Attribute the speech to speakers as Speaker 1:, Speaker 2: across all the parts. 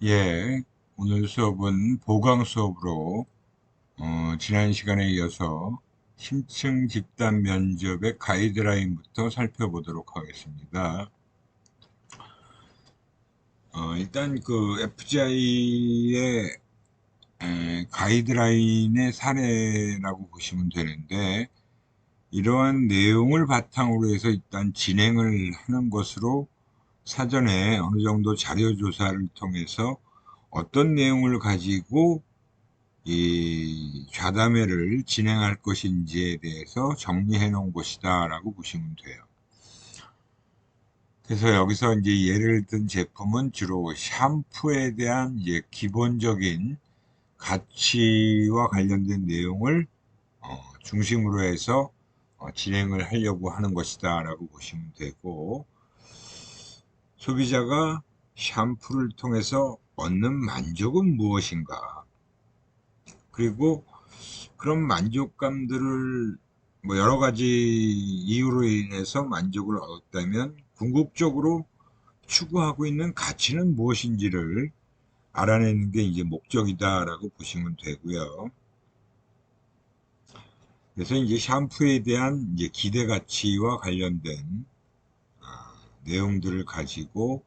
Speaker 1: 예, 오늘 수업은 보강 수업으로 지난 시간에 이어서 심층 집단 면접의 가이드라인부터 살펴보도록 하겠습니다. 일단 그 FGI의 가이드라인의 사례라고 보시면 되는데, 이러한 내용을 바탕으로 해서 일단 진행을 하는 것으로 사전에 어느 정도 자료 조사를 통해서 어떤 내용을 가지고 이 좌담회를 진행할 것인지에 대해서 정리해 놓은 것이다 라고 보시면 돼요. 그래서 여기서 이제 예를 든 제품은 주로 샴푸에 대한 이제 기본적인 가치와 관련된 내용을 중심으로 해서 진행을 하려고 하는 것이다 라고 보시면 되고, 소비자가 샴푸를 통해서 얻는 만족은 무엇인가, 그리고 그런 만족감들을 뭐 여러 가지 이유로 인해서 만족을 얻었다면 궁극적으로 추구하고 있는 가치는 무엇인지를 알아내는 게 이제 목적이다라고 보시면 되고요. 그래서 이제 샴푸에 대한 이제 기대 가치와 관련된 내용들을 가지고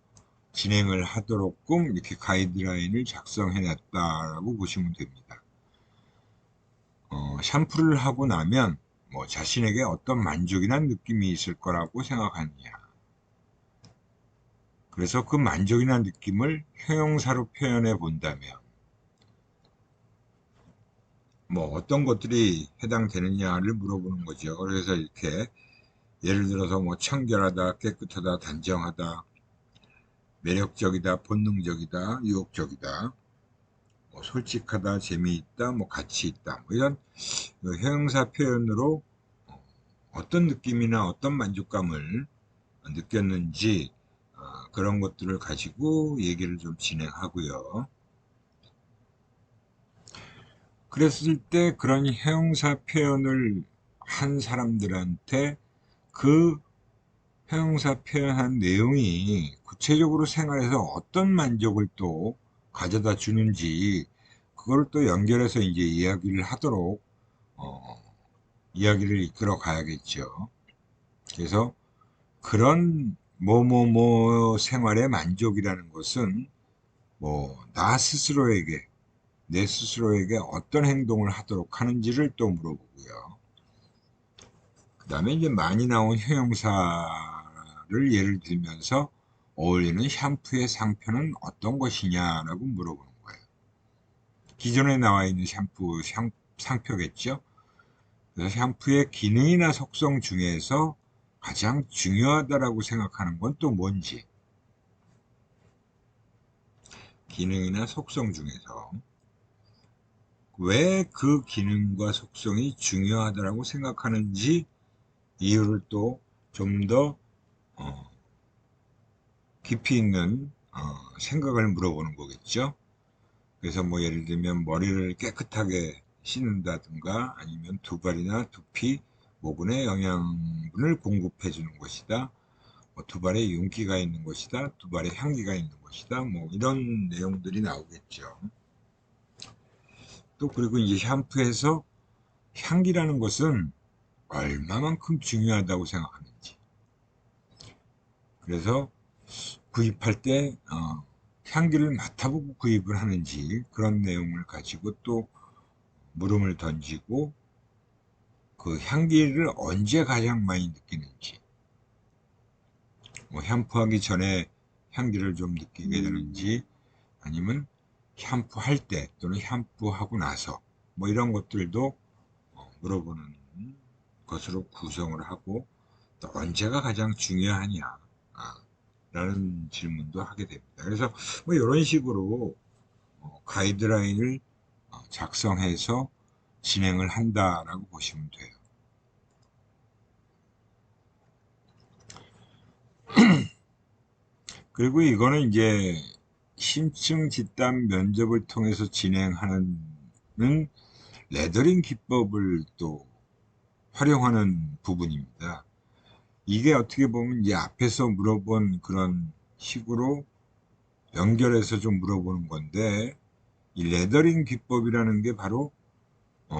Speaker 1: 진행을 하도록끔 이렇게 가이드라인을 작성해 놨다라고 보시면 됩니다. 샴푸를 하고 나면 뭐 자신에게 어떤 만족이란 느낌이 있을 거라고 생각하느냐. 그래서 그 만족이란 느낌을 형용사로 표현해 본다면 뭐 어떤 것들이 해당되느냐를 물어보는 거죠. 그래서 이렇게 예를 들어서 뭐 청결하다, 깨끗하다, 단정하다, 매력적이다, 본능적이다, 유혹적이다, 뭐 솔직하다, 재미있다, 뭐 가치 있다, 뭐 이런 그 형용사 표현으로 어떤 느낌이나 어떤 만족감을 느꼈는지 그런 것들을 가지고 얘기를 좀 진행하고요. 그랬을 때 그런 형용사 표현을 한 사람들한테 그 형용사 표현한 내용이 구체적으로 생활에서 어떤 만족을 또 가져다 주는지 그걸 또 연결해서 이제 이야기를 하도록 이야기를 이끌어 가야겠죠. 그래서 그런 뭐뭐뭐 생활의 만족이라는 것은 뭐 나 스스로에게 내 스스로에게 어떤 행동을 하도록 하는지를 또 물어보고요. 그 다음에 이제 많이 나온 형용사를 예를 들면서 어울리는 샴푸의 상표는 어떤 것이냐라고 물어보는 거예요. 기존에 나와 있는 샴푸 상표겠죠. 그래서 샴푸의 기능이나 속성 중에서 가장 중요하다라고 생각하는 건 또 뭔지, 기능이나 속성 중에서 왜 그 기능과 속성이 중요하다라고 생각하는지 이유를 또 좀 더 깊이 있는 생각을 물어보는 거겠죠. 그래서 뭐 예를 들면 머리를 깨끗하게 씻는다든가 아니면 두발이나 두피, 모근에 영양분을 공급해 주는 것이다. 뭐 두발에 윤기가 있는 것이다. 두발에 향기가 있는 것이다. 뭐 이런 내용들이 나오겠죠. 또 그리고 이제 샴푸에서 향기라는 것은 얼마만큼 중요하다고 생각하는지. 그래서 구입할 때 향기를 맡아보고 구입을 하는지 그런 내용을 가지고 또 물음을 던지고 그 향기를 언제 가장 많이 느끼는지, 뭐 샴푸하기 전에 향기를 좀 느끼게 되는지 아니면 샴푸할 때 또는 샴푸하고 나서 뭐 이런 것들도 물어보는 것으로 구성을 하고 또 언제가 가장 중요하냐 라는 질문도 하게 됩니다. 그래서 뭐 이런 식으로 가이드라인을 작성해서 진행을 한다라고 보시면 돼요. 그리고 이거는 이제 심층 집단 면접을 통해서 진행하는 레더링 기법을 또 활용하는 부분입니다. 이게 어떻게 보면 이제 앞에서 물어본 그런 식으로 연결해서 좀 물어보는 건데, 이 레더링 기법이라는 게 바로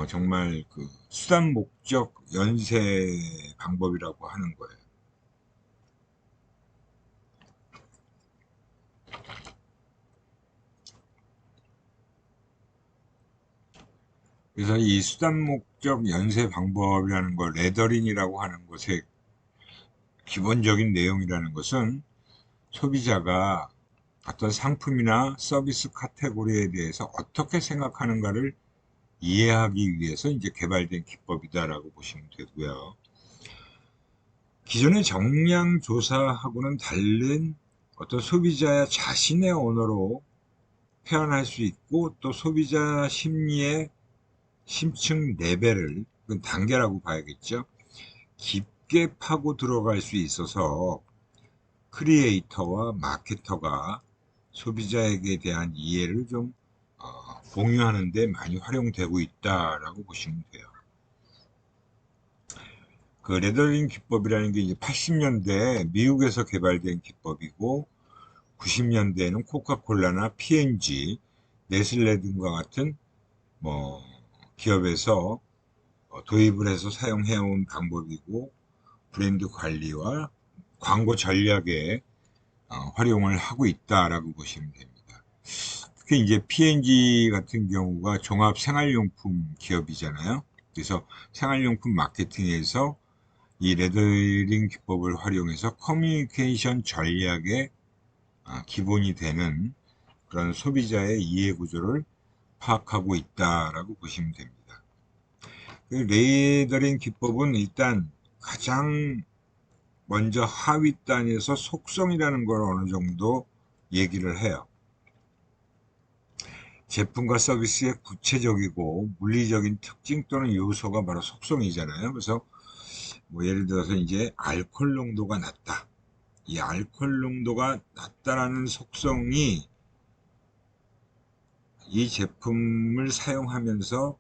Speaker 1: 정말 그 수단 목적 연세 방법이라고 하는 거예요. 그래서 이 수단 목적 연세 방법이라는 걸 레더링이라고 하는 것의 기본적인 내용이라는 것은 소비자가 어떤 상품이나 서비스 카테고리에 대해서 어떻게 생각하는가를 이해하기 위해서 이제 개발된 기법이다라고 보시면 되고요. 기존의 정량 조사하고는 다른 어떤 소비자 자신의 언어로 표현할 수 있고, 또 소비자 심리의 심층 레벨을, 그건 단계라고 봐야겠죠. 깊게 파고 들어갈 수 있어서 크리에이터와 마케터가 소비자에게 대한 이해를 좀 공유하는 데 많이 활용되고 있다라고 보시면 돼요. 그 레더링 기법이라는 게 이제 80년대 미국에서 개발된 기법이고, 90년대에는 코카콜라나 P&G, 네슬레 등과 같은 뭐 기업에서 도입을 해서 사용해온 방법이고, 브랜드 관리와 광고 전략에 활용을 하고 있다라고 보시면 됩니다. 특히 이제 P&G 같은 경우가 종합 생활용품 기업이잖아요. 그래서 생활용품 마케팅에서 이 레더링 기법을 활용해서 커뮤니케이션 전략의 기본이 되는 그런 소비자의 이해 구조를 파악하고 있다라고 보시면 됩니다. 그 레더링 기법은 일단 가장 먼저 하위 단에서 속성이라는 걸 어느 정도 얘기를 해요. 제품과 서비스의 구체적이고 물리적인 특징 또는 요소가 바로 속성이잖아요. 그래서 뭐 예를 들어서 이제 알코올 농도가 낮다. 이 알코올 농도가 낮다라는 속성이 이 제품을 사용하면서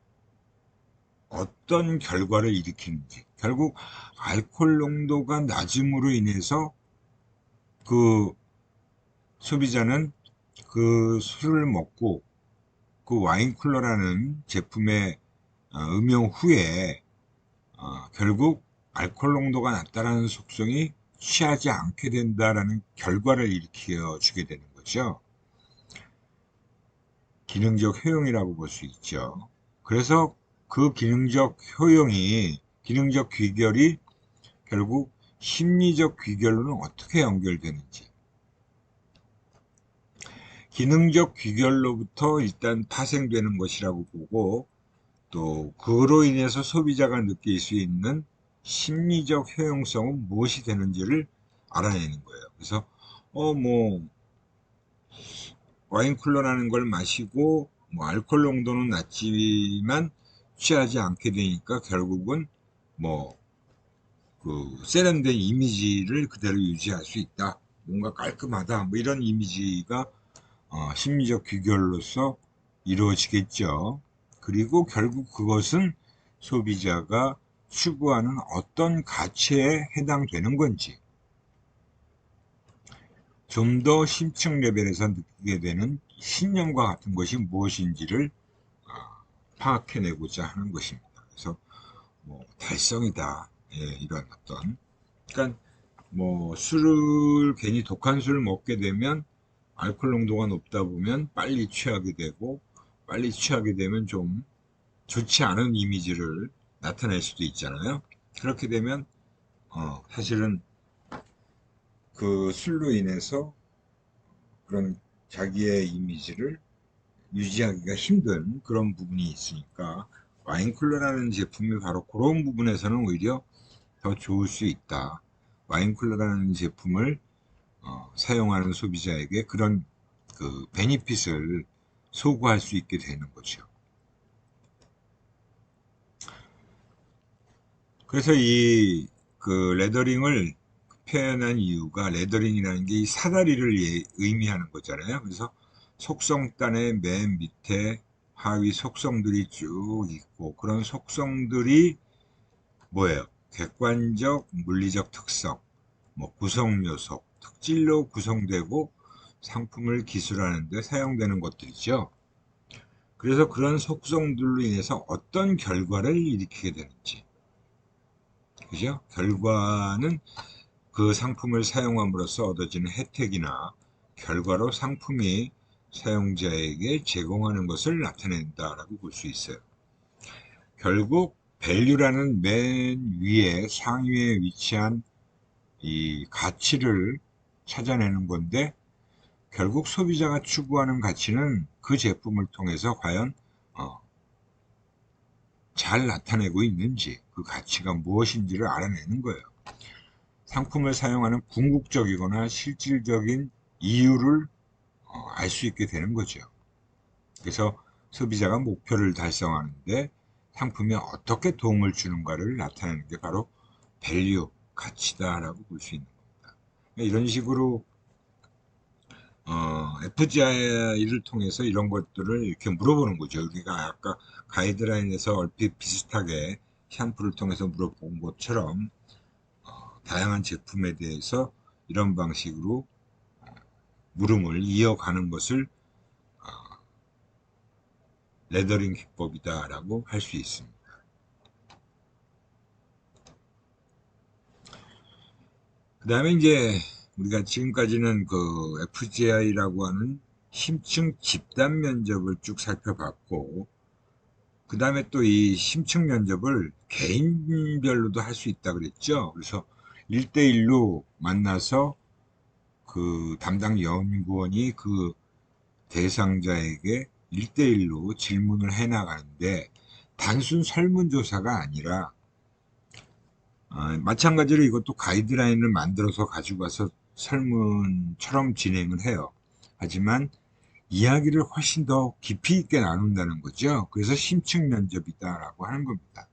Speaker 1: 어떤 결과를 일으키는지, 결국 알코올 농도가 낮음으로 인해서 그 소비자는 그 술을 먹고 그 와인 쿨러라는 제품의 음용 후에 결국 알코올 농도가 낮다라는 속성이 취하지 않게 된다라는 결과를 일으켜 주게 되는 거죠. 기능적 효용이라고 볼 수 있죠. 그래서 그 기능적 귀결이 결국 심리적 귀결로는 어떻게 연결되는지. 기능적 귀결로부터 일단 파생되는 것이라고 보고, 또 그로 인해서 소비자가 느낄 수 있는 심리적 효용성은 무엇이 되는지를 알아내는 거예요. 그래서 뭐 와인 쿨러라는 걸 마시고 뭐 알코올 농도는 낮지만 취하지 않게 되니까 결국은 뭐 그 세련된 이미지를 그대로 유지할 수 있다. 뭔가 깔끔하다. 뭐 이런 이미지가 심리적 귀결로서 이루어지겠죠. 그리고 결국 그것은 소비자가 추구하는 어떤 가치에 해당되는 건지, 좀 더 심층 레벨에서 느끼게 되는 신념과 같은 것이 무엇인지를 파악해내고자 하는 것입니다. 그래서 뭐 달성이다. 예, 이런 어떤, 그러니까 뭐 술을 괜히 독한 술을 먹게 되면 알코올 농도가 높다 보면 빨리 취하게 되고, 빨리 취하게 되면 좀 좋지 않은 이미지를 나타낼 수도 있잖아요. 그렇게 되면 사실은 그 술로 인해서 그런 자기의 이미지를 유지하기가 힘든 그런 부분이 있으니까, 와인쿨러라는 제품이 바로 그런 부분에서는 오히려 더 좋을 수 있다. 와인쿨러라는 제품을 사용하는 소비자에게 그런 그 베니핏을 소구할 수 있게 되는 거죠. 그래서 이 그 레더링을 표현한 이유가, 레더링이라는 게 이 사다리를 의미하는 거잖아요. 그래서 속성단의 맨 밑에 하위 속성들이 쭉 있고, 그런 속성들이 뭐예요? 객관적 물리적 특성, 뭐 구성 요소, 특질로 구성되고, 상품을 기술하는 데 사용되는 것들이죠. 그래서 그런 속성들로 인해서 어떤 결과를 일으키게 되는지, 그죠? 결과는 그 상품을 사용함으로써 얻어지는 혜택이나 결과로 상품이 사용자에게 제공하는 것을 나타낸다라고 볼 수 있어요. 결국 value라는 맨 위에 상위에 위치한 이 가치를 찾아내는 건데, 결국 소비자가 추구하는 가치는 그 제품을 통해서 과연 잘 나타내고 있는지, 그 가치가 무엇인지를 알아내는 거예요. 상품을 사용하는 궁극적이거나 실질적인 이유를 알 수 있게 되는 거죠. 그래서 소비자가 목표를 달성하는데 상품이 어떻게 도움을 주는가를 나타내는 게 바로 밸류, 가치다라고 볼 수 있는 겁니다. 이런 식으로 FGI를 통해서 이런 것들을 이렇게 물어보는 거죠. 우리가 아까 가이드라인에서 얼핏 비슷하게 샴푸를 통해서 물어본 것처럼 다양한 제품에 대해서 이런 방식으로 물음을 이어가는 것을 레더링 기법이다라고 할 수 있습니다. 그 다음에 이제 우리가 지금까지는 그 FGI라고 하는 심층 집단 면접을 쭉 살펴봤고, 그 다음에 또 이 심층 면접을 개인별로도 할 수 있다 그랬죠. 그래서 1대1로 만나서 그 담당 연구원이 그 대상자에게 1대1로 질문을 해 나가는데, 단순 설문조사가 아니라 마찬가지로 이것도 가이드라인을 만들어서 가지고 와서 설문처럼 진행을 해요. 하지만 이야기를 훨씬 더 깊이 있게 나눈다는 거죠. 그래서 심층 면접이다라고 하는 겁니다.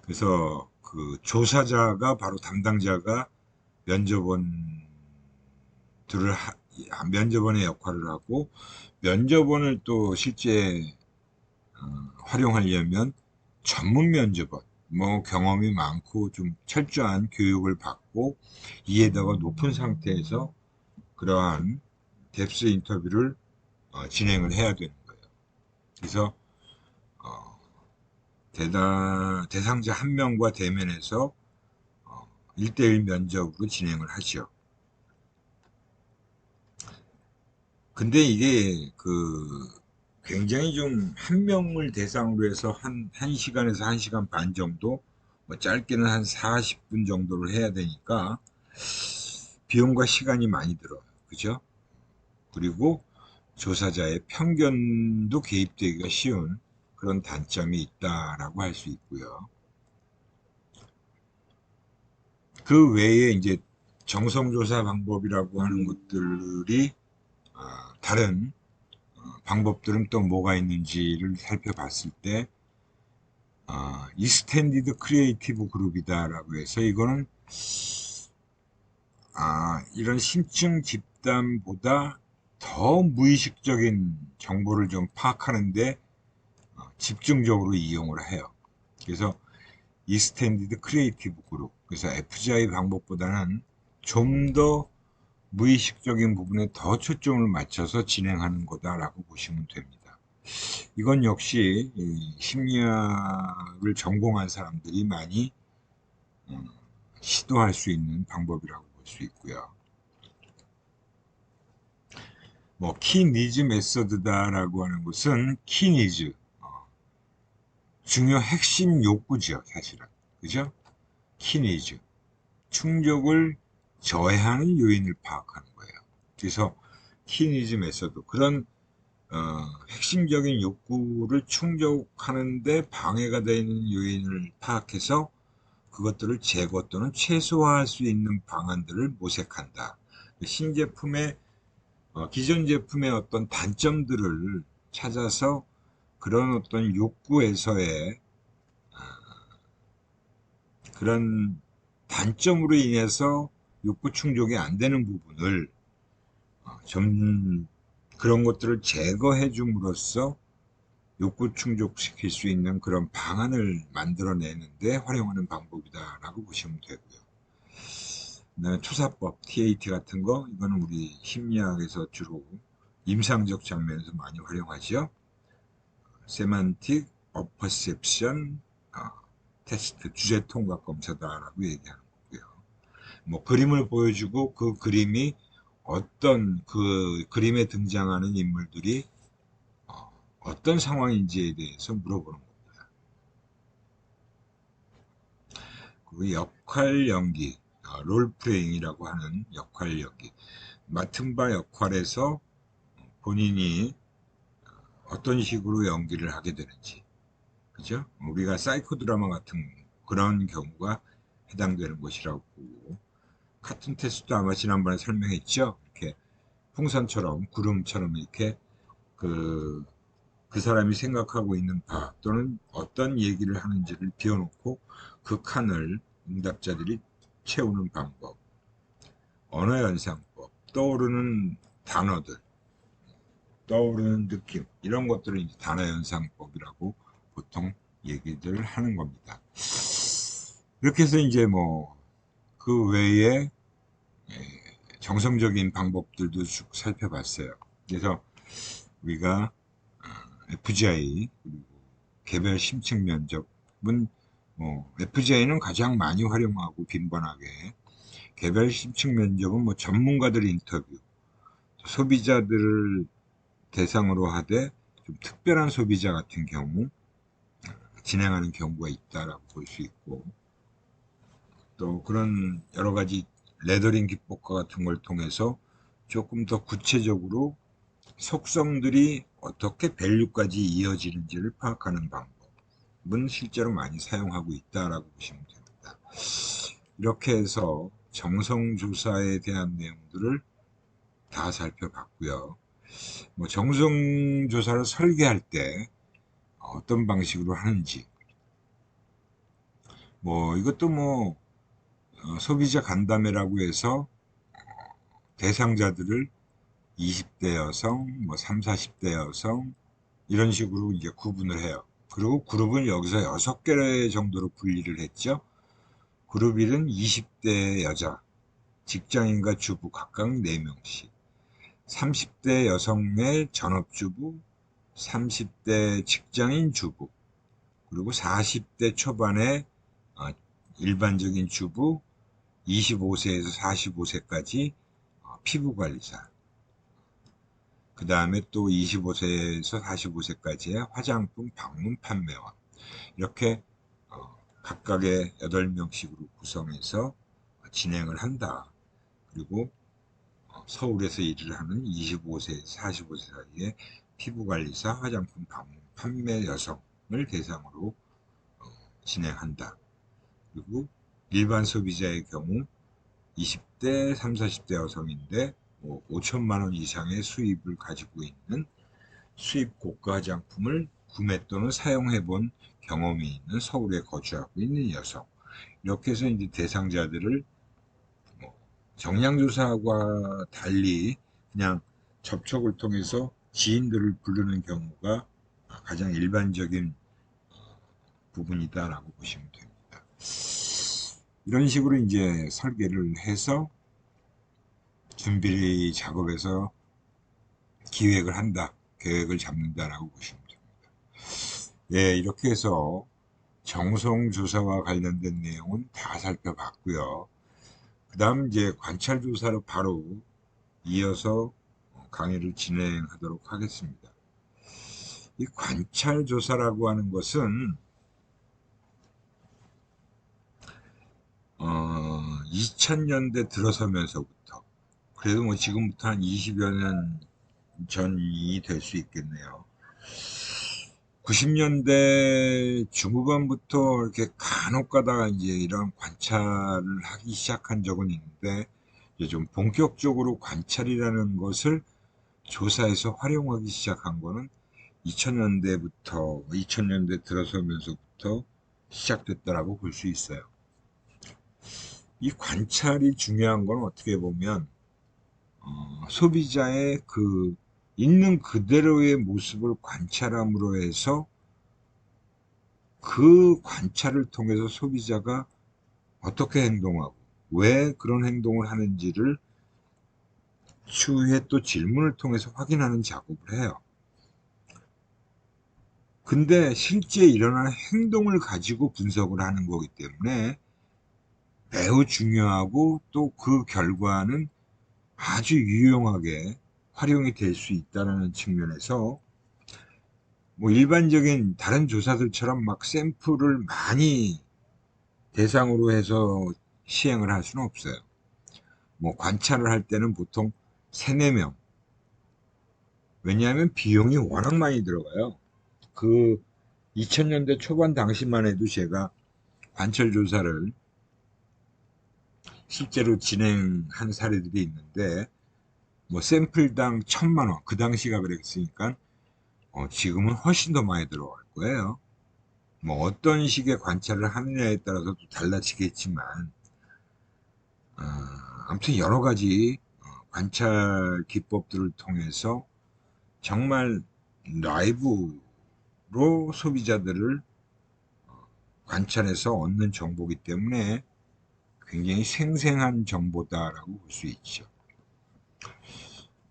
Speaker 1: 그래서 그 조사자가 바로 담당자가 면접원들을 면접원의 역할을 하고, 면접원을 또 실제 활용하려면 전문 면접원, 뭐 경험이 많고 좀 철저한 교육을 받고 이해도가 높은 상태에서 그러한 뎁스 인터뷰를 진행을 해야 되는 거예요. 그래서 대상자 한 명과 대면해서 1대1 면접으로 진행을 하죠. 근데 이게 굉장히 좀 한 명을 대상으로 해서 한 1시간에서 1시간 반 정도, 뭐 짧게는 한 40분 정도를 해야 되니까 비용과 시간이 많이 들어요. 그죠? 그리고 조사자의 편견도 개입되기가 쉬운 그런 단점이 있다라고 할 수 있고요. 그 외에 이제 정성조사 방법이라고 하는 것들이 다른 방법들은 또 뭐가 있는지를 살펴봤을 때 이스텐디드 크리에이티브 그룹이다라고 해서 이거는 이런 심층 집단보다 더 무의식적인 정보를 좀 파악하는데 집중적으로 이용을 해요. 그래서 이스텐디드 크리에이티브 그룹, 그래서 FGI 방법보다는 좀 더 무의식적인 부분에 더 초점을 맞춰서 진행하는 거다라고 보시면 됩니다. 이건 역시 심리학을 전공한 사람들이 많이 시도할 수 있는 방법이라고 볼 수 있고요. 뭐 키니즈 메서드다라고 하는 것은 키니즈, 중요 핵심 욕구죠, 사실은. 그죠? 키니즈, 충족을 저해하는 요인을 파악하는 거예요. 그래서 키니즈 메서드, 그런 핵심적인 욕구를 충족하는데 방해가 되는 요인을 파악해서 그것들을 제거 또는 최소화할 수 있는 방안들을 모색한다. 신제품의 기존 제품의 어떤 단점들을 찾아서 그런 어떤 욕구에서의 그런 단점으로 인해서 욕구 충족이 안 되는 부분을 좀 그런 것들을 제거해 줌으로써 욕구 충족시킬 수 있는 그런 방안을 만들어내는데 활용하는 방법이다라고 보시면 되고요. 그다음에 투사법, TAT 같은 거, 이거는 우리 심리학에서 주로 임상적 장면에서 많이 활용하죠. 세만틱 어퍼셉션 테스트, 주제 통각 검사다라고 얘기하는 거고요. 뭐 그림을 보여주고 그 그림이 어떤 그 그림에 등장하는 인물들이 어떤 상황인지에 대해서 물어보는 겁니다. 그 역할 연기, 롤플레잉이라고 하는 역할 연기. 맡은 바 역할에서 본인이 어떤 식으로 연기를 하게 되는지, 그죠? 우리가 사이코 드라마 같은 그런 경우가 해당되는 것이라고 보고, 카툰 테스트도 아마 지난번에 설명했죠? 이렇게 풍선처럼, 구름처럼 이렇게 그, 그 사람이 생각하고 있는 바 또는 어떤 얘기를 하는지를 비워놓고 그 칸을 응답자들이 채우는 방법, 언어 연상법, 떠오르는 단어들, 떠오르는 느낌, 이런 것들을 이제 단어 연상법이라고 보통 얘기들 하는 겁니다. 이렇게 해서 이제 뭐 그 외에 정성적인 방법들도 쭉 살펴봤어요. 그래서 우리가 FGI 그리고 개별 심층 면접은 FGI는 가장 많이 활용하고 빈번하게, 개별 심층 면접은 뭐 전문가들 인터뷰, 소비자들을 대상으로 하되 좀 특별한 소비자 같은 경우 진행하는 경우가 있다라고 볼 수 있고, 또 그런 여러 가지 레더링 기법과 같은 걸 통해서 조금 더 구체적으로 속성들이 어떻게 밸류까지 이어지는지를 파악하는 방법은 실제로 많이 사용하고 있다라고 보시면 됩니다. 이렇게 해서 정성조사에 대한 내용들을 다 살펴봤고요. 뭐 정성조사를 설계할 때 어떤 방식으로 하는지, 뭐 이것도 뭐 소비자 간담회라고 해서 대상자들을 20대 여성, 뭐 3, 40대 여성 이런 식으로 이제 구분을 해요. 그리고 그룹은 여기서 6개 정도로 분리를 했죠. 그룹 1은 20대 여자, 직장인과 주부 각각 4명씩, 30대 여성의 전업주부, 30대 직장인 주부, 그리고 40대 초반의 일반적인 주부, 25세에서 45세까지 피부관리사, 그 다음에 또 25세에서 45세까지의 화장품 방문 판매원, 이렇게 각각의 8명씩으로 구성해서 진행을 한다. 그리고 서울에서 일을 하는 25세에서 45세 사이의 피부관리사, 화장품 방문 판매 여성을 대상으로 진행한다. 그리고 일반 소비자의 경우 20대, 3, 40대 여성인데 5천만 원 이상의 수입을 가지고 있는 수입 고가 화장품을 구매 또는 사용해 본 경험이 있는 서울에 거주하고 있는 여성. 이렇게 해서 이제 대상자들을 정량조사와 달리 그냥 접촉을 통해서 지인들을 부르는 경우가 가장 일반적인 부분이다라고 보시면 됩니다. 이런 식으로 이제 설계를 해서 준비 작업에서 기획을 한다, 계획을 잡는다라고 보시면 됩니다. 예, 이렇게 해서 정성조사와 관련된 내용은 다 살펴봤고요. 그 다음 이제 관찰조사로 바로 이어서 강의를 진행하도록 하겠습니다. 이 관찰조사라고 하는 것은 2000년대 들어서면서부터, 그래도 뭐 지금부터 한 20여 년 전이 될 수 있겠네요. 90년대 중후반부터 이렇게 간혹 가다가 이제 이런 관찰을 하기 시작한 적은 있는데, 이제 좀 본격적으로 관찰이라는 것을 조사해서 활용하기 시작한 거는 2000년대 들어서면서부터 시작됐다라고 볼 수 있어요. 이 관찰이 중요한 건 어떻게 보면 소비자의 그 있는 그대로의 모습을 관찰함으로 해서 그 관찰을 통해서 소비자가 어떻게 행동하고 왜 그런 행동을 하는지를 추후에 또 질문을 통해서 확인하는 작업을 해요. 근데 실제 일어나는 행동을 가지고 분석을 하는 거기 때문에 매우 중요하고 또 그 결과는 아주 유용하게 활용이 될 수 있다는 측면에서 뭐 일반적인 다른 조사들처럼 막 샘플을 많이 대상으로 해서 시행을 할 수는 없어요. 뭐 관찰을 할 때는 보통 3, 4명. 왜냐하면 비용이 워낙 많이 들어가요. 그 2000년대 초반 당시만 해도 제가 관찰 조사를 실제로 진행한 사례들이 있는데 뭐 샘플당 1000만 원, 그 당시가 그랬으니까 지금은 훨씬 더 많이 들어갈 거예요. 뭐 어떤 식의 관찰을 하느냐에 따라서 또 달라지겠지만 아무튼 여러 가지 관찰 기법들을 통해서 정말 라이브로 소비자들을 관찰해서 얻는 정보이기 때문에 굉장히 생생한 정보다라고 볼 수 있죠.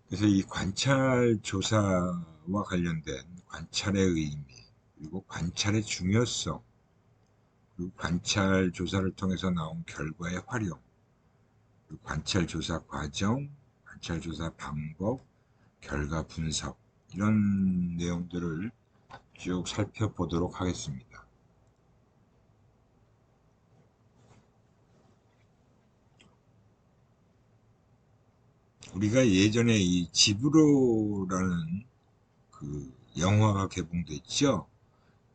Speaker 1: 그래서 이 관찰 조사와 관련된 관찰의 의미, 그리고 관찰의 중요성, 그리고 관찰 조사를 통해서 나온 결과의 활용, 그리고 관찰 조사 과정, 관찰 조사 방법, 결과 분석, 이런 내용들을 쭉 살펴보도록 하겠습니다. 우리가 예전에 이 지브로라는 그 영화가 개봉됐죠.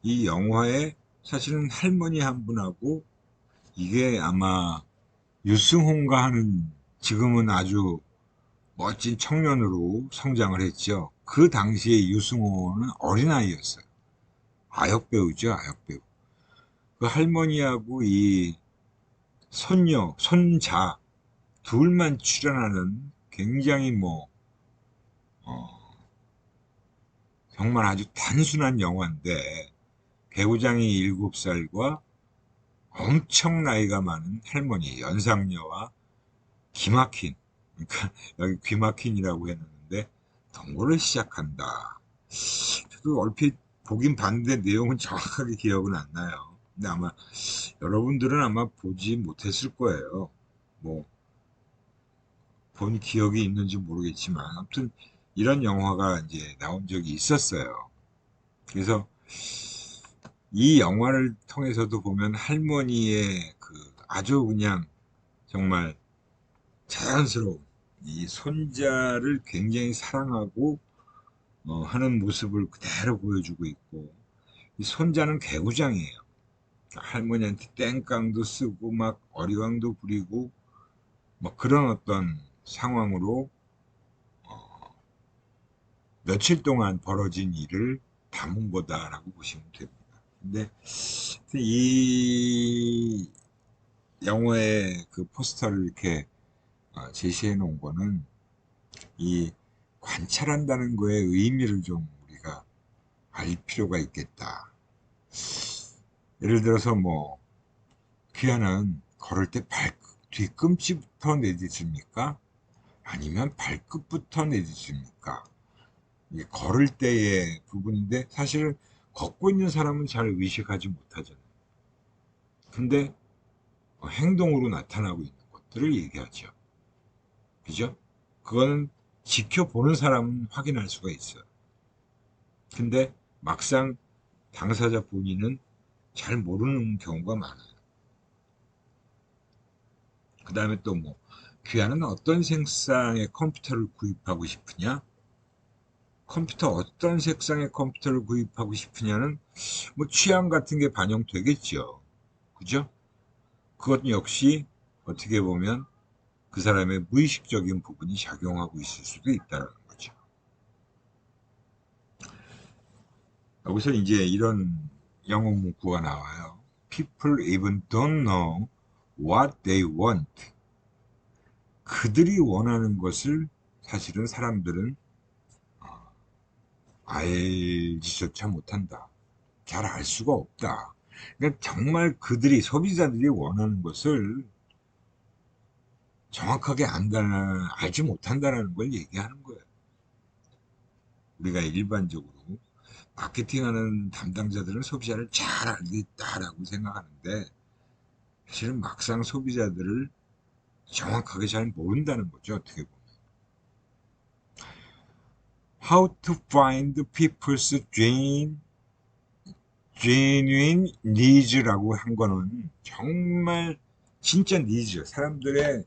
Speaker 1: 이 영화에 사실은 할머니 한 분하고 이게 아마 유승홍가 하는 지금은 아주 멋진 청년으로 성장을 했죠. 그 당시에 유승호는 어린아이였어요. 아역배우죠, 아역배우. 그 할머니하고 이 손녀, 손자 둘만 출연하는 굉장히 뭐 정말 아주 단순한 영화인데 배우장이 7살과 엄청 나이가 많은 할머니, 연상녀와 기막힌, 그러니까 여기 귀막힌이라고 했는데 동거를 시작한다. 저도 얼핏 보긴 봤는데 내용은 정확하게 기억은 안 나요. 근데 아마 여러분들은 아마 보지 못했을 거예요. 뭐 본 기억이 있는지 모르겠지만 아무튼 이런 영화가 이제 나온 적이 있었어요. 그래서 이 영화를 통해서도 보면 할머니의 그 아주 그냥 정말 자연스러운 이 손자를 굉장히 사랑하고 하는 모습을 그대로 보여주고 있고 이 손자는 개구장이에요. 할머니한테 땡깡도 쓰고 막 어리광도 부리고 뭐 그런 어떤 상황으로 며칠 동안 벌어진 일을 담은 거다라고 보시면 됩니다. 근데 이 영화의 그 포스터를 이렇게 제시해 놓은 거는 이 관찰한다는 거에 의미를 좀 우리가 알 필요가 있겠다. 예를 들어서 뭐 귀하는 걸을 때 뒤꿈치부터 내딛습니까? 아니면 발끝부터 내딛습니까? 이게 걸을 때의 부분인데 사실은 걷고 있는 사람은 잘 의식하지 못하잖아요. 근데 행동으로 나타나고 있는 것들을 얘기하죠. 그죠? 그거는 지켜보는 사람은 확인할 수가 있어요. 근데 막상 당사자 본인은 잘 모르는 경우가 많아요. 그 다음에 또 뭐, 귀하는 어떤 색상의 컴퓨터를 구입하고 싶으냐? 컴퓨터 어떤 색상의 컴퓨터를 구입하고 싶으냐는 뭐 취향 같은 게 반영되겠죠. 그죠? 그것 역시 어떻게 보면 그 사람의 무의식적인 부분이 작용하고 있을 수도 있다는 거죠. 여기서 이제 이런 영어 문구가 나와요. People even don't know what they want. 그들이 원하는 것을 사실은 사람들은 알지조차 못한다. 잘 알 수가 없다. 그러니까 정말 그들이 소비자들이 원하는 것을 정확하게 알지 못한다는 걸 얘기하는 거예요. 우리가 일반적으로 마케팅하는 담당자들은 소비자를 잘 알고 있다라고 생각하는데 실은 막상 소비자들을 정확하게 잘 모른다는 거죠. 어떻게 보면. How to find people's genuine needs라고 한 거는 정말 진짜 니즈, 사람들의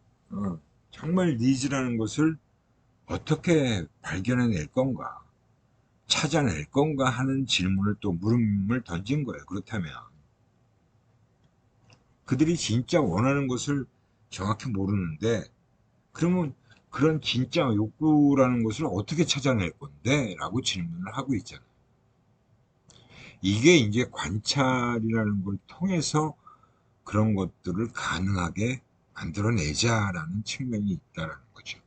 Speaker 1: 정말 니즈라는 것을 어떻게 발견해낼 건가, 찾아낼 건가 하는 질문을 또 물음을 던진 거예요. 그렇다면 그들이 진짜 원하는 것을 정확히 모르는데 그러면 그런 진짜 욕구라는 것을 어떻게 찾아낼 건데? 라고 질문을 하고 있잖아요. 이게 이제 관찰이라는 걸 통해서 그런 것들을 가능하게 만들어내자라는 측면이 있다라는 거죠.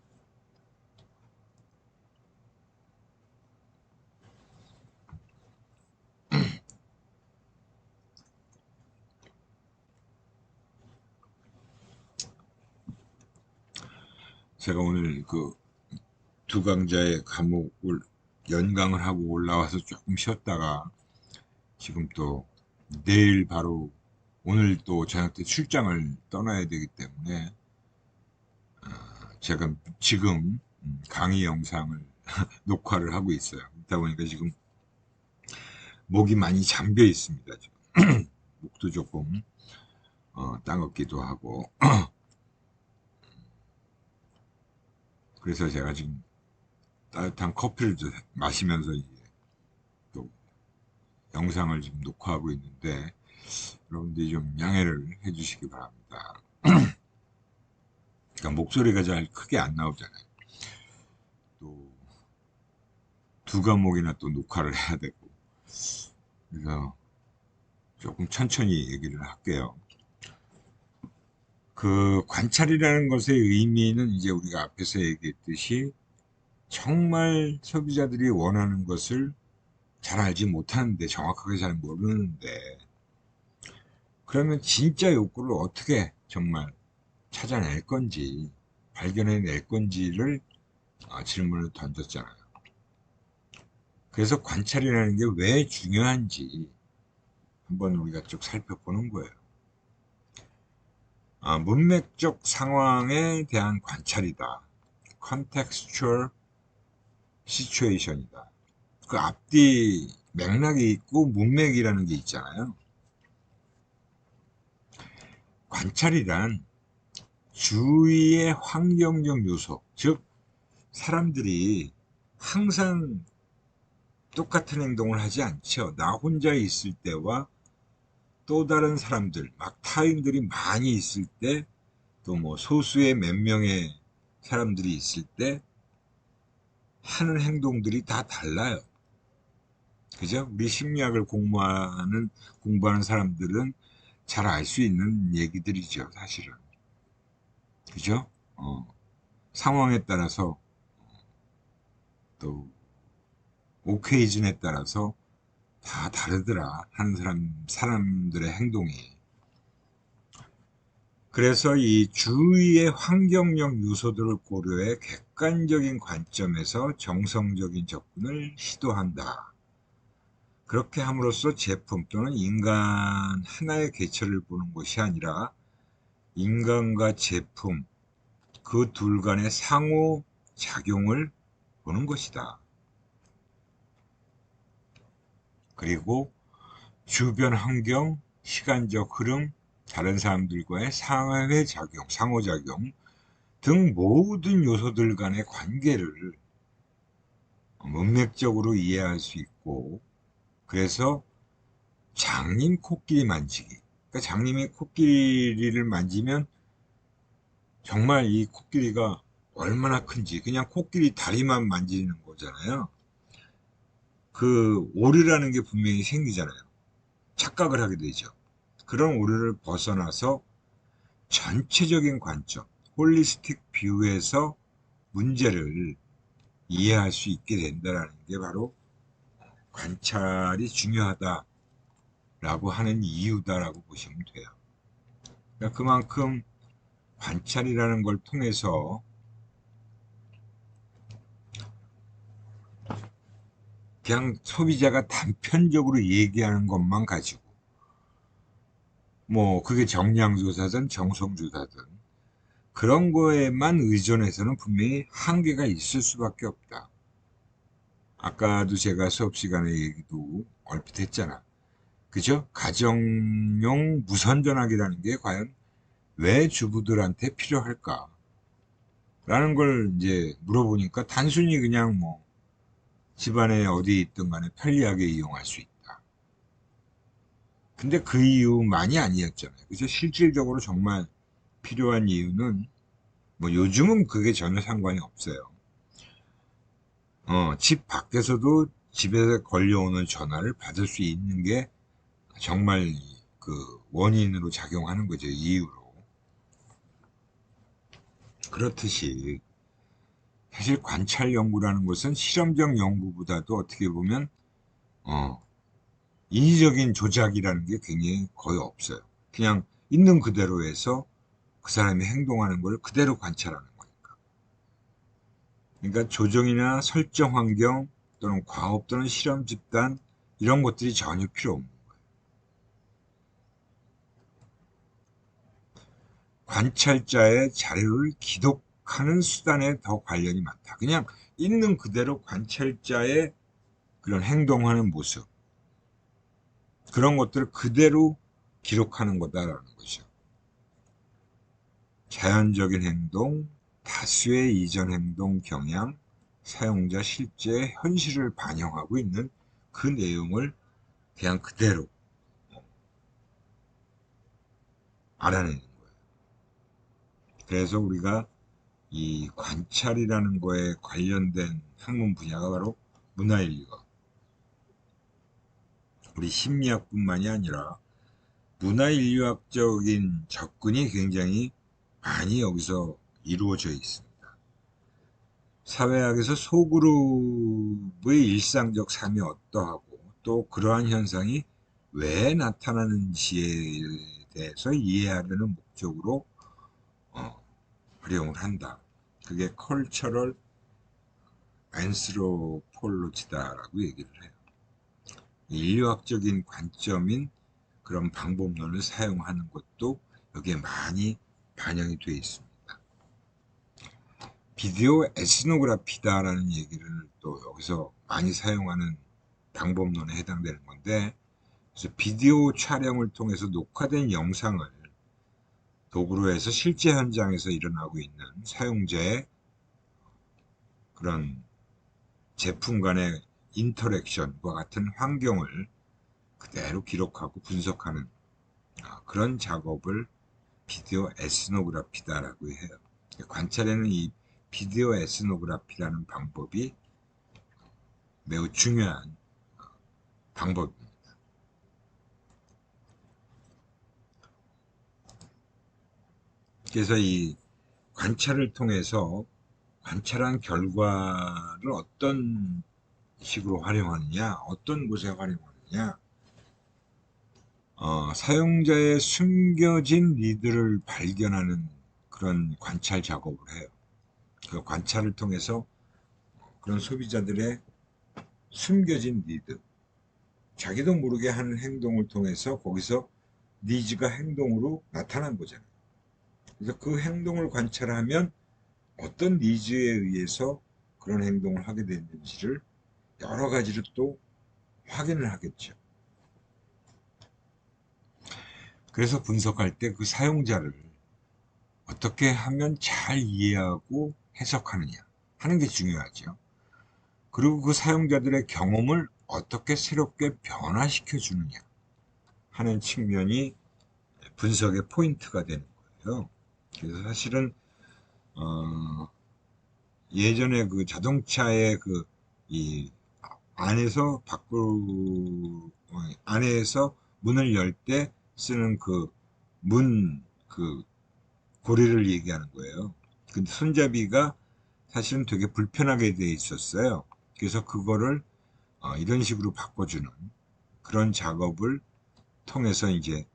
Speaker 1: 제가 오늘 그 두 강자의 과목을 연강을 하고 올라와서 조금 쉬었다가 지금 또 내일 바로 오늘 또 저녁 때 출장을 떠나야 되기 때문에 제가 지금 강의 영상을 녹화를 하고 있어요. 그러다 보니까 지금 목이 많이 잠겨 있습니다. 지금. 목도 조금 따갑기도 하고 그래서 제가 지금 따뜻한 커피를 마시면서 이제 또 영상을 지금 녹화하고 있는데 여러분들이 좀 양해를 해주시기 바랍니다. 그러니까 목소리가 잘 크게 안 나오잖아요. 또 두 과목이나 또 녹화를 해야 되고 그래서 조금 천천히 얘기를 할게요. 그 관찰이라는 것의 의미는 이제 우리가 앞에서 얘기했듯이 정말 소비자들이 원하는 것을 잘 알지 못하는데 정확하게 잘 모르는데 그러면 진짜 욕구를 어떻게 정말 찾아낼 건지 발견해낼 건지를 질문을 던졌잖아요. 그래서 관찰이라는 게 왜 중요한지 한번 우리가 쭉 살펴보는 거예요. 문맥적 상황에 대한 관찰이다. contextual situation이다. 그 앞뒤 맥락이 있고 문맥이라는 게 있잖아요. 관찰이란 주위의 환경적 요소, 즉 사람들이 항상 똑같은 행동을 하지 않죠. 나 혼자 있을 때와 또 다른 사람들, 막 타인들이 많이 있을 때, 또 뭐 소수의 몇 명의 사람들이 있을 때 하는 행동들이 다 달라요. 그죠? 우리 심리학을 공부하는 사람들은 잘 알 수 있는 얘기들이죠, 사실은. 그죠? 상황에 따라서 또 오케이즌에 따라서 다 다르더라 하는 사람들의 행동이. 그래서 이 주위의 환경적 요소들을 고려해 객관적인 관점에서 정성적인 접근을 시도한다. 그렇게 함으로써 제품 또는 인간 하나의 개체를 보는 것이 아니라 인간과 제품 그 둘 간의 상호 작용을 보는 것이다. 그리고 주변 환경, 시간적 흐름, 다른 사람들과의 사회작용, 상호작용 등 모든 요소들 간의 관계를 문맥적으로 이해할 수 있고 그래서 장님 코끼리 만지기 그러니까 장님이 코끼리를 만지면 정말 이 코끼리가 얼마나 큰지 그냥 코끼리 다리만 만지는 거잖아요. 그 오류라는 게 분명히 생기잖아요. 착각을 하게 되죠. 그런 오류를 벗어나서 전체적인 관점, 홀리스틱 뷰에서 문제를 이해할 수 있게 된다는 게 바로 관찰이 중요하다라고 하는 이유다라고 보시면 돼요. 그러니까 그만큼 관찰이라는 걸 통해서 그냥 소비자가 단편적으로 얘기하는 것만 가지고 뭐 그게 정량조사든 정성조사든 그런 거에만 의존해서는 분명히 한계가 있을 수밖에 없다. 아까도 제가 수업 시간에 얘기도 얼핏 했잖아. 그죠? 가정용 무선 전화기라는 게 과연 왜 주부들한테 필요할까? 라는 걸 이제 물어보니까 단순히 그냥 뭐 집안에 어디 있든 간에 편리하게 이용할 수 있다. 근데 그 이유만이 아니었잖아요. 그죠? 실질적으로 정말 필요한 이유는 뭐 요즘은 그게 전혀 상관이 없어요. 집 밖에서도 집에서 걸려오는 전화를 받을 수 있는 게 정말 그 원인으로 작용하는 거죠. 이유로. 그렇듯이 사실 관찰 연구라는 것은 실험적 연구보다도 어떻게 보면 어, 인위적인 조작이라는 게 굉장히 거의 없어요. 그냥 있는 그대로 해서 그 사람이 행동하는 걸 그대로 관찰하는 거니까. 그러니까 조정이나 설정 환경 또는 과업 또는 실험 집단 이런 것들이 전혀 필요 없는 거예요. 관찰자의 자료를 기록하는 수단에 더 관련이 많다. 그냥 있는 그대로 관찰자의 그런 행동하는 모습 그런 것들을 그대로 기록하는 거다라는 거죠. 자연적인 행동, 다수의 이전 행동 경향, 사용자 실제 현실을 반영하고 있는 그 내용을 그냥 그대로 알아내는 거예요. 그래서 우리가 이 관찰이라는 거에 관련된 학문 분야가 바로 문화인류학. 우리 심리학뿐만이 아니라 문화인류학적인 접근이 굉장히 많이 여기서 이루어져 있습니다. 사회학에서 소그룹의 일상적 삶이 어떠하고 또 그러한 현상이 왜 나타나는지에 대해서 이해하려는 목적으로 활용을 한다. 그게 컬처럴 앤스로폴로지다라고 얘기를 해요. 인류학적인 관점인 그런 방법론을 사용하는 것도 여기에 많이 반영이 되어 있습니다. 비디오 에스노그래피다라는 얘기를 또 여기서 많이 사용하는 방법론에 해당되는 건데, 그래서 비디오 촬영을 통해서 녹화된 영상을 도구로 해서 실제 현장에서 일어나고 있는 사용자의 그런 제품 간의 인터랙션과 같은 환경을 그대로 기록하고 분석하는 그런 작업을 비디오 에스노그래피다라고 해요. 관찰에는 이 비디오 에스노그래피라는 방법이 매우 중요한 방법입니다. 그래서 이 관찰을 통해서 관찰한 결과를 어떤 식으로 활용하느냐, 어떤 곳에 활용하느냐, 사용자의 숨겨진 니드를 발견하는 그런 관찰 작업을 해요. 그 관찰을 통해서 그런 소비자들의 숨겨진 니드, 자기도 모르게 하는 행동을 통해서 거기서 니즈가 행동으로 나타난 거잖아요. 그래서 그 행동을 관찰하면 어떤 니즈에 의해서 그런 행동을 하게 됐는지를 여러 가지로 또 확인을 하겠죠. 그래서 분석할 때 그 사용자를 어떻게 하면 잘 이해하고 해석하느냐 하는 게 중요하죠. 그리고 그 사용자들의 경험을 어떻게 새롭게 변화시켜 주느냐 하는 측면이 분석의 포인트가 되는 거예요. 그래서 사실은 예전에 그 자동차의 그 이 안에서 밖으로 안에서 문을 열 때 쓰는 그 문 그 고리를 얘기하는 거예요. 근데 손잡이가 사실은 되게 불편하게 돼 있었어요. 그래서 그거를 이런 식으로 바꿔주는 그런 작업을 통해서 이제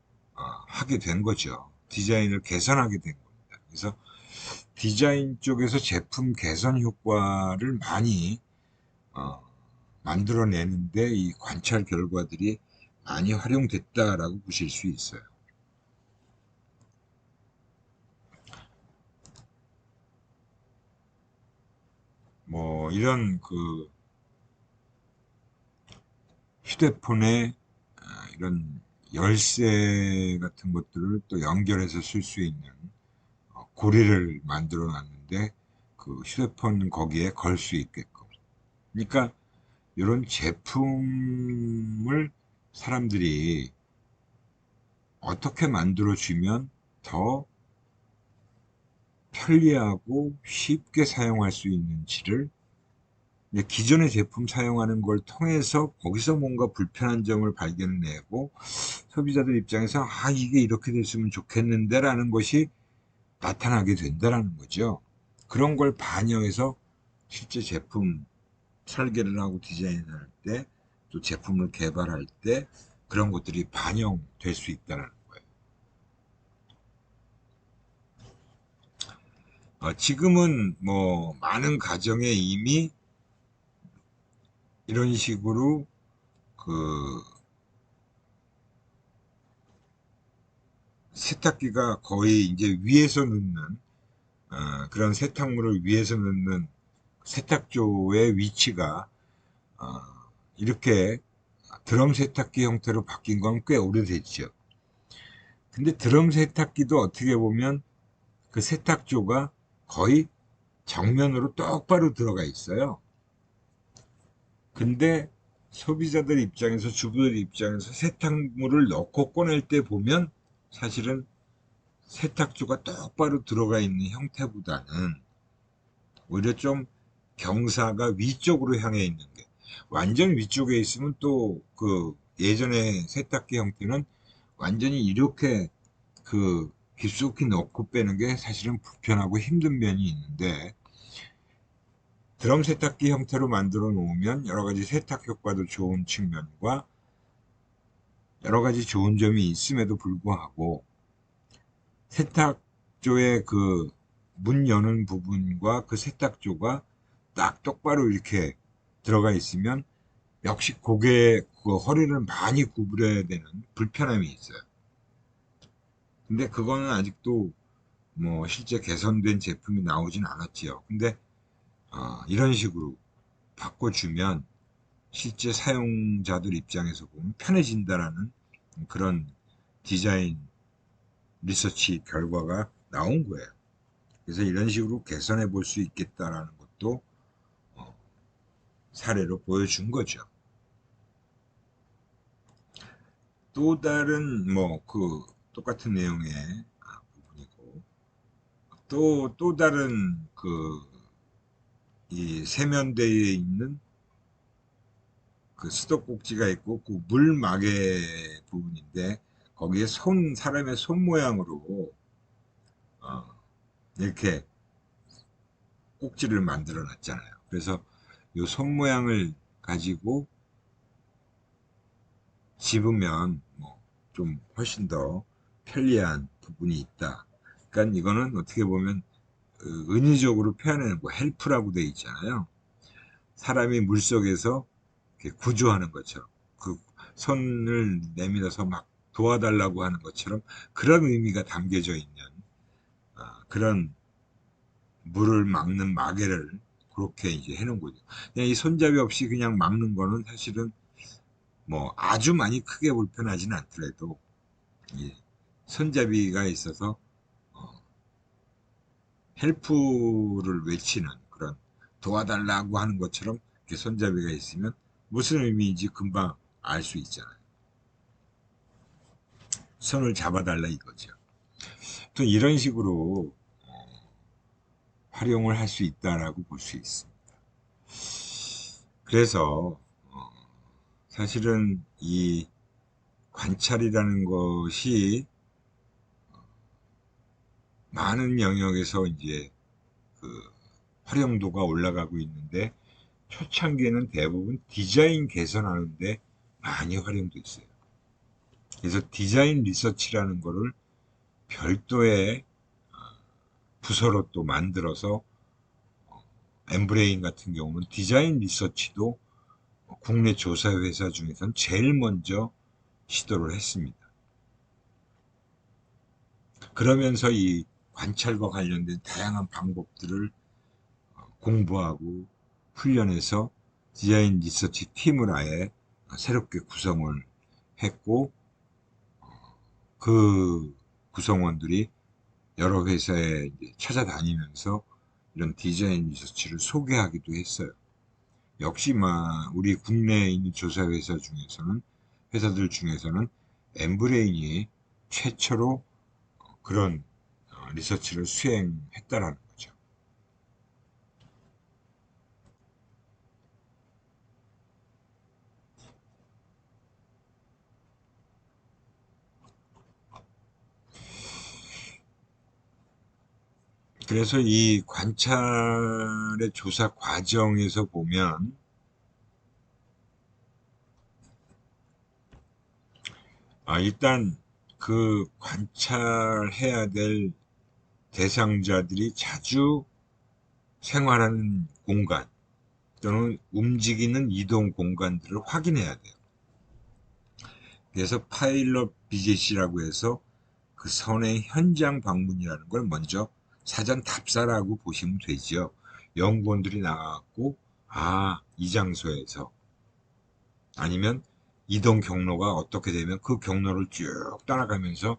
Speaker 1: 하게 된 거죠. 디자인을 개선하게 된 겁니다. 그래서 디자인 쪽에서 제품 개선 효과를 많이 만들어내는데 이 관찰 결과들이 많이 활용됐다라고 보실 수 있어요. 뭐 이런 그 휴대폰에 이런 열쇠 같은 것들을 또 연결해서 쓸 수 있는 고리를 만들어 놨는데 그 휴대폰 거기에 걸 수 있게끔. 그러니까 이런 제품을 사람들이 어떻게 만들어 주면 더 편리하고 쉽게 사용할 수 있는지를 기존의 제품 사용하는 걸 통해서 거기서 뭔가 불편한 점을 발견해내고 소비자들 입장에서 아 이게 이렇게 됐으면 좋겠는데 라는 것이 나타나게 된다라는 거죠. 그런 걸 반영해서 실제 제품 설계를 하고 디자인할 때 또 제품을 개발할 때 그런 것들이 반영될 수 있다는 거예요. 지금은 뭐 많은 가정에 이미 이런 식으로 그 세탁기가 거의 이제 위에서 넣는 그런 세탁물을 위에서 넣는 세탁조의 위치가 어, 이렇게 드럼 세탁기 형태로 바뀐 건 꽤 오래됐죠. 근데 드럼 세탁기도 어떻게 보면 그 세탁조가 거의 정면으로 똑바로 들어가 있어요. 근데 소비자들 입장에서 주부들 입장에서 세탁물을 넣고 꺼낼 때 보면 사실은 세탁조가 똑바로 들어가 있는 형태보다는 오히려 좀 경사가 위쪽으로 향해 있는 게 완전 위쪽에 있으면 또 그 예전에 세탁기 형태는 완전히 이렇게 그 깊숙이 넣고 빼는 게 사실은 불편하고 힘든 면이 있는데 드럼 세탁기 형태로 만들어 놓으면 여러 가지 세탁 효과도 좋은 측면과 여러 가지 좋은 점이 있음에도 불구하고 세탁조의 그 문 여는 부분과 그 세탁조가 딱 똑바로 이렇게 들어가 있으면 역시 고개 그 허리를 많이 구부려야 되는 불편함이 있어요. 근데 그거는 아직도 뭐 실제 개선된 제품이 나오진 않았지요. 근데 이런 식으로 바꿔주면 실제 사용자들 입장에서 보면 편해진다라는 그런 디자인 리서치 결과가 나온 거예요. 그래서 이런 식으로 개선해 볼 수 있겠다라는 것도 사례로 보여준 거죠. 또 다른 뭐 그 똑같은 내용의 부분이고 또 다른 그 이 세면대에 있는 그 수도꼭지가 있고 그 물막의 부분인데 거기에 사람의 손 모양으로 어, 이렇게 꼭지를 만들어 놨잖아요. 그래서 이 손 모양을 가지고 집으면 뭐 좀 훨씬 더 편리한 부분이 있다. 그러니까 이거는 어떻게 보면 은유적으로 표현하는 뭐 헬프라고 돼 있잖아요. 사람이 물속에서 이렇게 구조하는 것처럼 그 손을 내밀어서 막 도와달라고 하는 것처럼 그런 의미가 담겨져 있는 그런 물을 막는 마개를 그렇게 이제 해놓은 거죠. 그냥 이 손잡이 없이 그냥 막는 거는 사실은 뭐 아주 많이 크게 불편하지는 않더라도 이 손잡이가 있어서 어, 헬프를 외치는 그런 도와달라고 하는 것처럼 이렇게 손잡이가 있으면 무슨 의미인지 금방 알 수 있잖아요. 손을 잡아달라 이거죠. 또 이런 식으로 활용을 할 수 있다라고 볼 수 있습니다. 그래서 사실은 이 관찰이라는 것이 많은 영역에서 이제 그 활용도가 올라가고 있는데 초창기에는 대부분 디자인 개선하는데 많이 활용돼 있어요. 그래서 디자인 리서치라는 거를 별도의 부서로 또 만들어서 엠브레인 같은 경우는 디자인 리서치도 국내 조사 회사 중에서는 제일 먼저 시도를 했습니다. 그러면서 이 관찰과 관련된 다양한 방법들을 공부하고 훈련해서 디자인 리서치 팀을 아예 새롭게 구성을 했고, 그 구성원들이 여러 회사에 찾아다니면서 이런 디자인 리서치를 소개하기도 했어요. 역시 우리 국내에 있는 조사 회사들 중에서는 엠브레인이 최초로 그런 리서치를 수행했다라는 거죠. 그래서 이 관찰의 조사 과정에서 보면 일단 그 관찰해야 될 대상자들이 자주 생활하는 공간 또는 움직이는 이동 공간들을 확인해야 돼요. 그래서 파일럿 비짓이라고 해서 그 선의 현장 방문이라는 걸 먼저 사전 답사라고 보시면 되죠. 연구원들이 나가고 이 장소에서 아니면 이동 경로가 어떻게 되면 그 경로를 쭉 따라가면서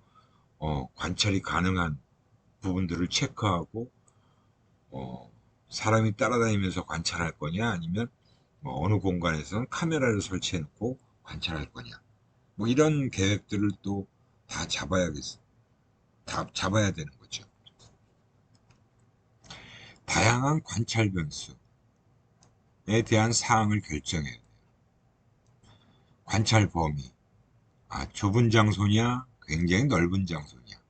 Speaker 1: 관찰이 가능한 부분들을 체크하고 사람이 따라다니면서 관찰할 거냐 아니면 어느 공간에서는 카메라를 설치해 놓고 관찰할 거냐 이런 계획들을 또 다 잡아야 되는 거죠. 다양한 관찰 변수에 대한 사항을 결정해야 돼요. 관찰 범위, 좁은 장소냐 굉장히 넓은 장소냐,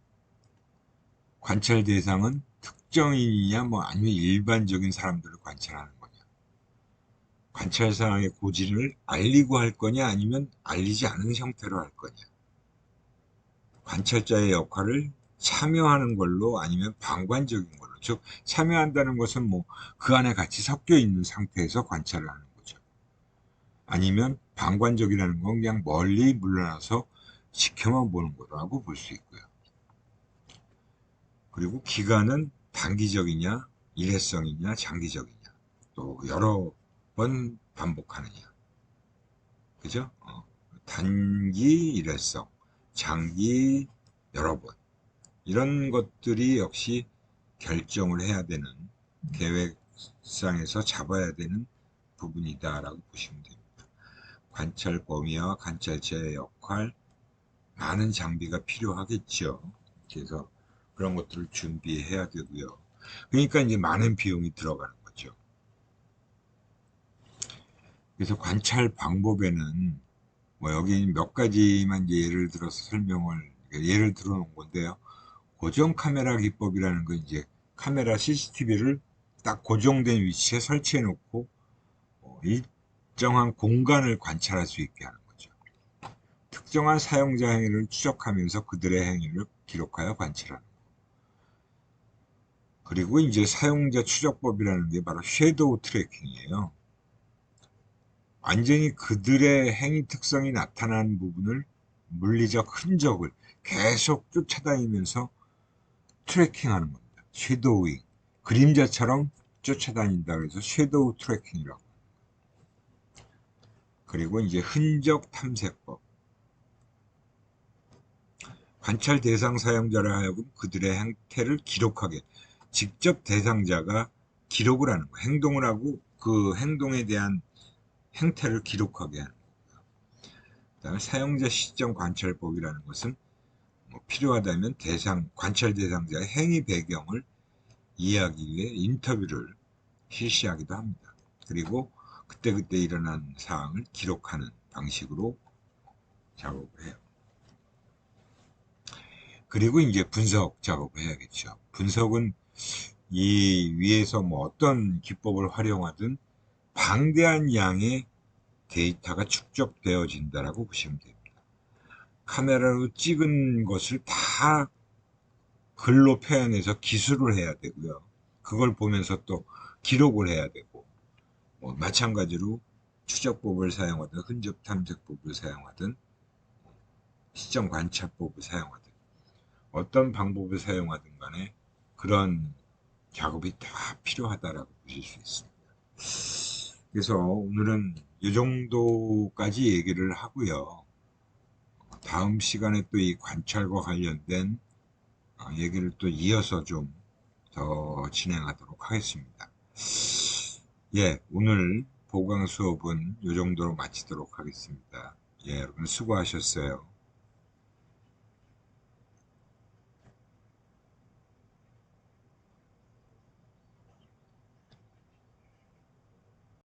Speaker 1: 관찰 대상은 특정인이냐 아니면 일반적인 사람들을 관찰하는 거냐, 관찰 사항의 고지를 알리고 할 거냐 아니면 알리지 않은 형태로 할 거냐, 관찰자의 역할을 참여하는 걸로 아니면 방관적인 걸로, 즉 참여한다는 것은 그 안에 같이 섞여 있는 상태에서 관찰을 하는 거죠. 아니면 방관적이라는 건 그냥 멀리 물러나서 지켜만 보는 거라고 볼 수 있고요. 그리고 기간은 단기적이냐 일회성이냐 장기적이냐 또 여러 번 반복하느냐, 그죠? 단기 일회성, 장기 여러 번, 이런 것들이 역시 결정을 해야 되는, 계획상에서 잡아야 되는 부분이다라고 보시면 됩니다. 관찰 범위와 관찰자의 역할, 많은 장비가 필요하겠죠. 그래서 그런 것들을 준비해야 되고요. 그러니까 이제 많은 비용이 들어가는 거죠. 그래서 관찰 방법에는 여기 몇 가지만 이제 예를 들어 놓은 건데요. 고정 카메라 기법이라는 건 이제 카메라 CCTV를 딱 고정된 위치에 설치해 놓고 일정한 공간을 관찰할 수 있게 하는 거죠. 특정한 사용자 행위를 추적하면서 그들의 행위를 기록하여 관찰하는 거. 그리고 이제 사용자 추적법이라는 게 바로 섀도우 트래킹이에요. 완전히 그들의 행위 특성이 나타나는 부분을, 물리적 흔적을 계속 쫓아다니면서 트래킹하는 겁니다. 섀도우잉, 그림자처럼 쫓아다닌다 그래서 섀도우 트래킹이라고. 그리고 이제 흔적 탐색법, 관찰 대상 사용자를 하여금 그들의 행태를 기록하게, 직접 대상자가 기록을 하는 거예요. 행동을 하고 그 행동에 대한 행태를 기록하게 하는 거고요. 그다음에 사용자 시점 관찰법이라는 것은 필요하다면 관찰 대상자의 행위 배경을 이해하기 위해 인터뷰를 실시하기도 합니다. 그리고 그때그때 일어난 사항을 기록하는 방식으로 작업을 해요. 그리고 이제 분석 작업을 해야겠죠. 분석은 이 위에서 어떤 기법을 활용하든 방대한 양의 데이터가 축적되어진다라고 보시면 됩니다. 카메라로 찍은 것을 다 글로 표현해서 기술을 해야 되고요. 그걸 보면서 또 기록을 해야 되고, 뭐 마찬가지로 추적법을 사용하든 흔적 탐색법을 사용하든 시점 관찰법을 사용하든 어떤 방법을 사용하든 간에 그런 작업이 다 필요하다라고 보실 수 있습니다. 그래서 오늘은 이 정도까지 얘기를 하고요. 다음 시간에 또 이 관찰과 관련된 얘기를 또 이어서 좀 더 진행하도록 하겠습니다. 예, 오늘 보강 수업은 이 정도로 마치도록 하겠습니다. 예, 여러분 수고하셨어요.